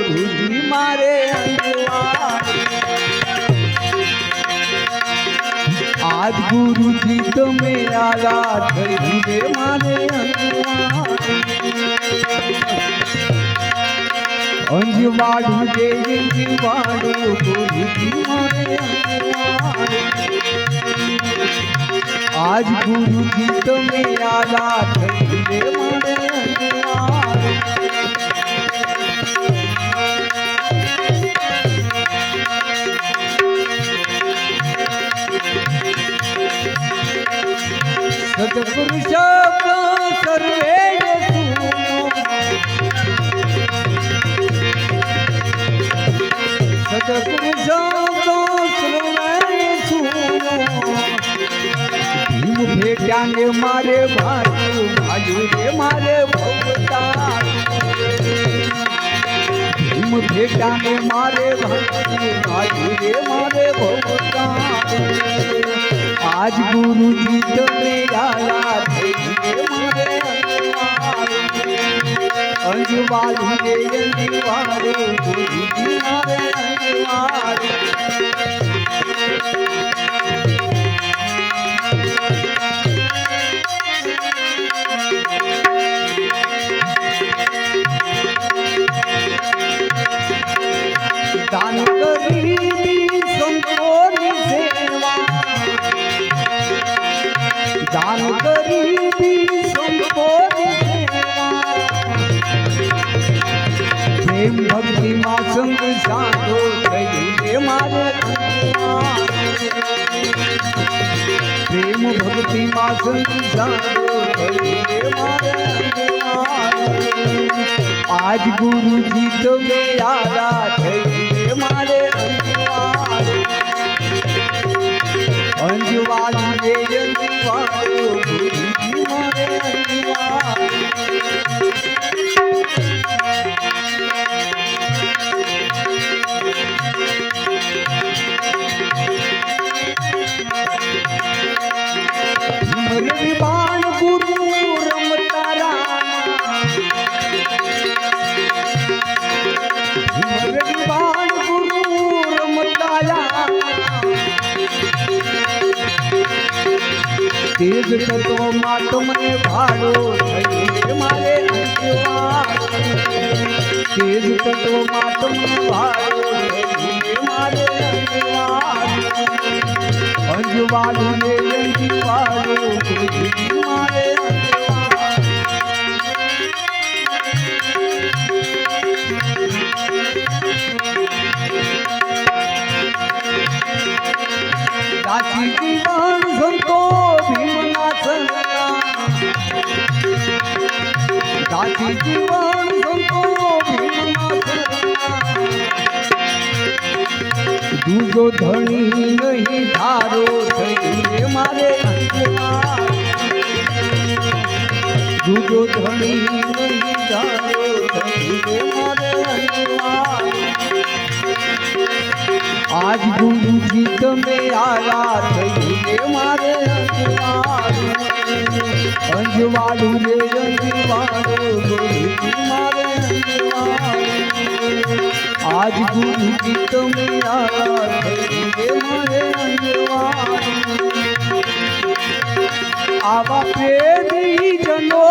गुरुजी मारे आज गुरुजी तो मेरा रात रे मारे अंजवाड़ू जे अंजवाड़ू गुरुजी मारे आज गुरुजी तो मेरा रात रे मारे सतगुरु शब्द सर्वे सतगुरु शब्द सर्वे भीम भेट्या ने मारे भाई भाई रे मारे भगता भीम भेट्या ने मारे भाई भाई रे मारे भगता आज गुरुजी तो मेरा रात मारे अंजवाड़ू रे अंजवाड़ू गुरुजी मारे दान करी संतोषी सेवा दान करी संतोषी सेवा प्रेम भक्ति मां संग साधो थई मारे प्रेम भक्ति मां संग साधो थई मारे आज गुरुजी तो मेरा रात मारे अंजवाड़ू रे अंजवाड़ू गुरुजी मारे मरे बाण गुरु रमता मरे बाण गुरु रमता तेज तत्व मातम ने भाड़ो मारे तेज तत्व मातम ने भाड़ो मारे अंजवाड़ू ने अंजवाड़ू गुरुजी मारे दासी जीवन संतो भीमना संगा दासी जीवन संतो भीमना संगा दूजो धनी नहीं धारो थई मारे दूजो धनी नहीं धारो थई मारे आज गुरुजी तो मेरा रात मारे अंजवाड़ू रे अंजवाड़ू गुरुजी मारे आज गुरुजी तो मेरा रात मारे अंजवाड़ू आवा प्रेमी जनो